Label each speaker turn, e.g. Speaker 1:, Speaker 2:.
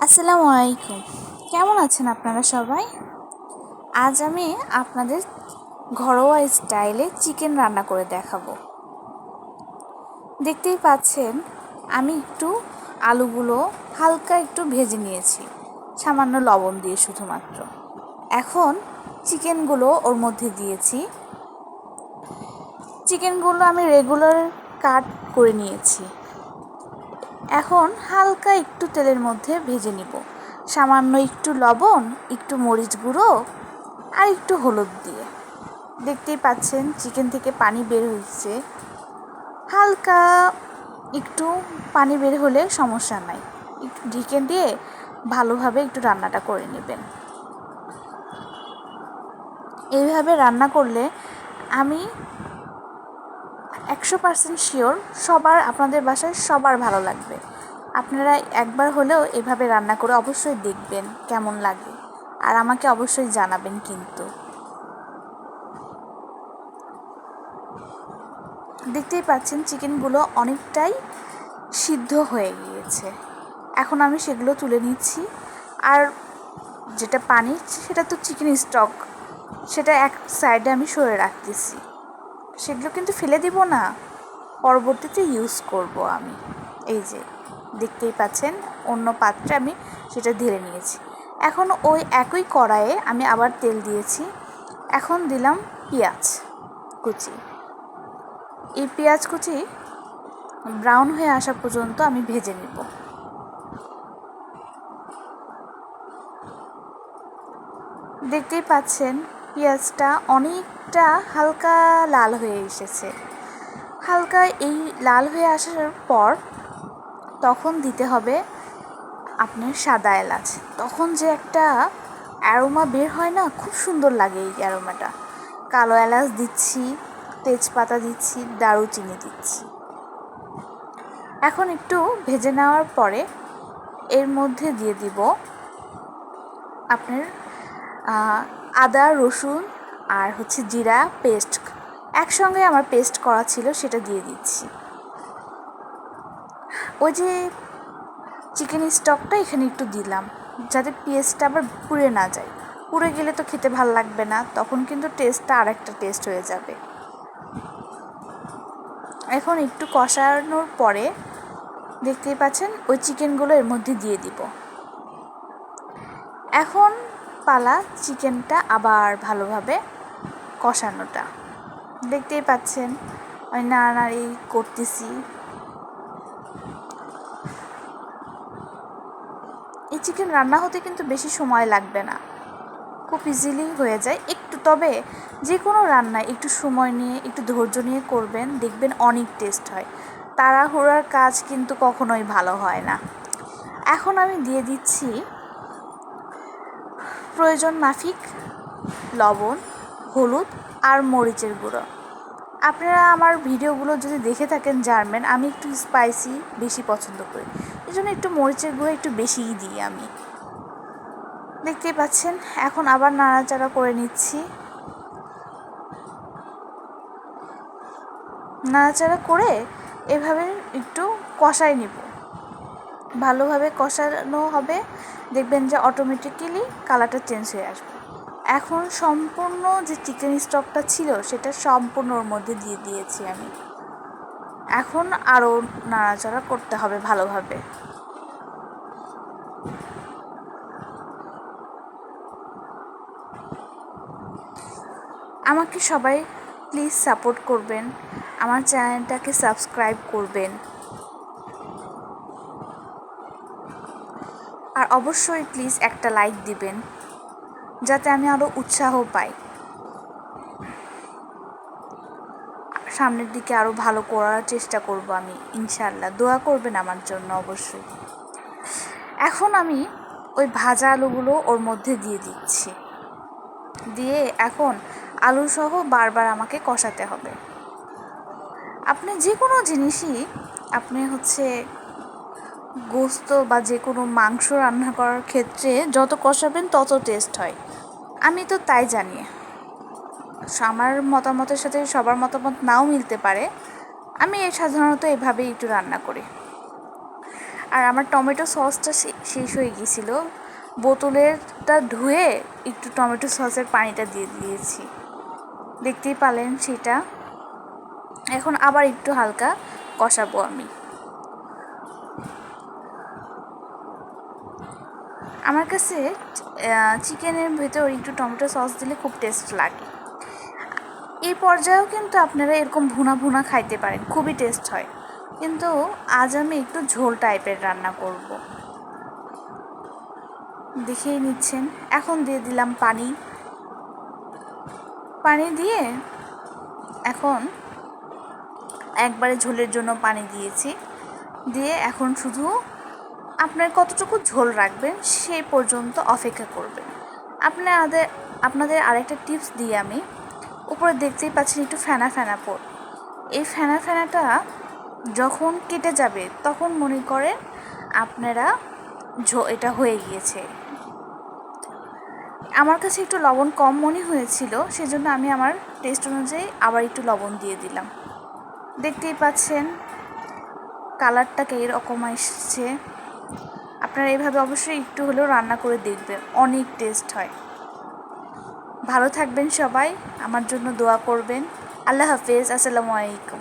Speaker 1: আসসালামু আলাইকুম। কেমন আছেন আপনারা সবাই? আজ আমি আপনাদের ঘরোয়া স্টাইলে চিকেন রান্না করে দেখাবো। দেখতেই পাচ্ছেন আমি একটু আলুগুলো হালকা একটু ভেজে নিয়েছি, সামান্য লবণ দিয়ে শুধুমাত্র। এখন চিকেনগুলো ওর মধ্যে দিয়েছি। চিকেনগুলো আমি রেগুলার কাট করে নিয়েছি। এখন হালকা একটু তেলের মধ্যে ভেজে নিব, সামান্য একটু লবণ, একটু মরিচ গুঁড়ো আর একটু হলুদ দিয়ে। দেখতেই পাচ্ছেন চিকেন থেকে পানি বের হচ্ছে। হালকা একটু পানি বের হলে সমস্যা নাই, একটু ঢেকে দিয়ে ভালোভাবে একটু রান্নাটা করে নেবেন। এইভাবে রান্না করলে আমি 100% শিওর আপনাদের বাসায় সবার ভালো লাগবে। আপনারা একবার হলেও এভাবে রান্না করে অবশ্যই দেখবেন কেমন লাগে, আর আমাকে অবশ্যই জানাবেন। কিন্তু দেখতেই পাচ্ছেন চিকেনগুলো অনেকটাই সিদ্ধ হয়ে গিয়েছে। এখন আমি সেগুলো তুলে নিচ্ছি। আর যেটা পানি, সেটা তো চিকেন স্টক, সেটা এক সাইডে আমি সরে রাখতেছি। সেগুলো কিন্তু ফেলে দিব না, পরবর্তীতে ইউজ করব আমি। এই যে দেখতেই পাচ্ছেন অন্য পাত্রে আমি সেটা ঢেলে নিয়েছি। এখন ওই একই কড়াইয়ে আমি আবার তেল দিয়েছি। এখন দিলাম পেঁয়াজ কুচি। এই পেঁয়াজ কুচি ব্রাউন হয়ে আসা পর্যন্ত আমি ভেজে নিব। দেখতেই পাচ্ছেন পেঁয়াজটা অনেকটা হালকা লাল হয়ে এসেছে। হালকা এই লাল হয়ে আসার পর তখন দিতে হবে আপনার সাদা এলাচ। তখন যে একটা অ্যারোমা বের হয় না, খুব সুন্দর লাগে এই অ্যারোমাটা। কালো এলাচ দিচ্ছি, তেজপাতা দিচ্ছি, দারুচিনি দিচ্ছি। এখন একটু ভেজে নেওয়ার পরে এর মধ্যে দিয়ে দিব আপনার আদা, রসুন আর জিরা পেস্ট। একসঙ্গে আমার পেস্ট করা ছিল, সেটা দিয়ে দিচ্ছি। ওই যে চিকেন স্টকটা এখানে একটু দিলাম, যাতে পেস্টটা আবার পুড়ে না যায়। পুড়ে গেলে তো খেতে ভালো লাগবে না, তখন কিন্তু টেস্টটা আরেকটা টেস্ট হয়ে যাবে। এখন একটু কষানোর পরে দেখতেই পাচ্ছেন ওই চিকেনগুলো এর মধ্যে দিয়ে দিব। এখন পালা চিকেনটা আবার ভালোভাবে কষানোটা। দেখতেই পাচ্ছেন আমি নাড়ানাড়ি করতেছি। এই চিকেন রান্না হতে কিন্তু বেশি সময় লাগবে না, খুব ইজিলি হয়ে যায় একটু। তবে যে কোনো রান্নায় একটু সময় নিয়ে, একটু ধৈর্য নিয়ে করবেন, দেখবেন অনেক টেস্ট হয়। তাড়াহুড়োর কাজ কিন্তু কখনোই ভালো হয় না। এখন আমি দিয়ে দিচ্ছি প্রয়োজন মাফিক লবণ, হলুদ আর মরিচের গুঁড়ো। আপনারা আমার ভিডিওগুলো যদি দেখে থাকেন জানবেন আমি একটু স্পাইসি বেশি পছন্দ করি, এই জন্য একটু মরিচের গুঁড়ো একটু বেশিই দিই আমি। দেখতেই পাচ্ছেন এখন আবার নাড়াচাড়া করে নিচ্ছি। নাড়াচাড়া করে এভাবে একটু কষাই নিব, ভালোভাবে কষানো হবে। দেখবেন যে অটোমেটিক্যালি কালারটা চেঞ্জ হয়ে আসবে। এখন সম্পূর্ণ যে চিকেন স্টকটা ছিল সেটা সম্পূর্ণ ওর মধ্যে দিয়ে দিয়েছি আমি। এখন আরও নাড়াচাড়া করতে হবে ভালোভাবে। আমাকে সবাই প্লিজ সাপোর্ট করবেন, আমার চ্যানেলটাকে সাবস্ক্রাইব করবেন, আর অবশ্যই প্লিজ একটা লাইক দিবেন, যাতে আমি আরও উৎসাহ পাই সামনের দিকে আরও ভালো করার চেষ্টা করব আমি ইনশাআল্লাহ। দোয়া করবেন আমার জন্য অবশ্যই। এখন আমি ওই ভাজা আলুগুলো ওর মধ্যে দিয়ে দিচ্ছি। দিয়ে এখন আলু সহ বারবার আমাকে কষাতে হবে। আপনি যে কোনো জিনিসই আপনি গোস্ত বা যে কোনো মাংস রান্না করার ক্ষেত্রে যত কষাবেন তত টেস্ট হয়, আমি তো তাই জানি। আমার মতামতের সাথে সবার মতামত নাও মিলতে পারে, আমি সাধারণত এভাবেই একটু রান্না করি। আর আমার টমেটো সসটা শেষ হয়ে গিয়েছিল, বোতলেরটা ধুয়ে একটু টমেটো সসের পানিটা দিয়ে দিয়েছি, দেখতেই পালেন সেটা। এখন আবার একটু হালকা কষাবো আমি। আমার কাছে চিকেনের ভেতর একটু টমেটো সস দিলে খুব টেস্ট লাগে। এই পর্যায়েও কিন্তু আপনারা এরকম ভুনা ভুনা খাইতে পারেন, খুবই টেস্ট হয়। কিন্তু আজ আমি একটু ঝোল টাইপের রান্না করব, দেখেই নিচ্ছেন। এখন দিয়ে দিলাম পানি। পানি দিয়ে এখন একবারে ঝোলের জন্য পানি দিয়েছি, দিয়ে এখন শুধু আপনার কতটুকু ঝোল রাখবেন সেই পর্যন্ত অপেক্ষা করবেন। আপনাদের আরেকটা টিপস দিই আমি, উপরে দেখতেই পাচ্ছেন একটু ফেনা ফেনা পড়, এই ফেনা ফেনাটা যখন কেটে যাবে তখন মনে করেন আপনারা এটা হয়ে গিয়েছে। আমার কাছে একটু লবণ কম মনে হয়েছিল, সেজন্য আমি আমার টেস্ট অনুযায়ী আবার একটু লবণ দিয়ে দিলাম। দেখতেই পাচ্ছেন কালারটা কীরকম এসছে। আপনারা এইভাবে অবশ্যই একটু হলেও রান্না করে দেখবেন, অনেক টেস্ট হয়। ভালো থাকবেন সবাই, আমার জন্য দোয়া করবেন। আল্লাহ হাফেজ, আসসালামু আলাইকুম।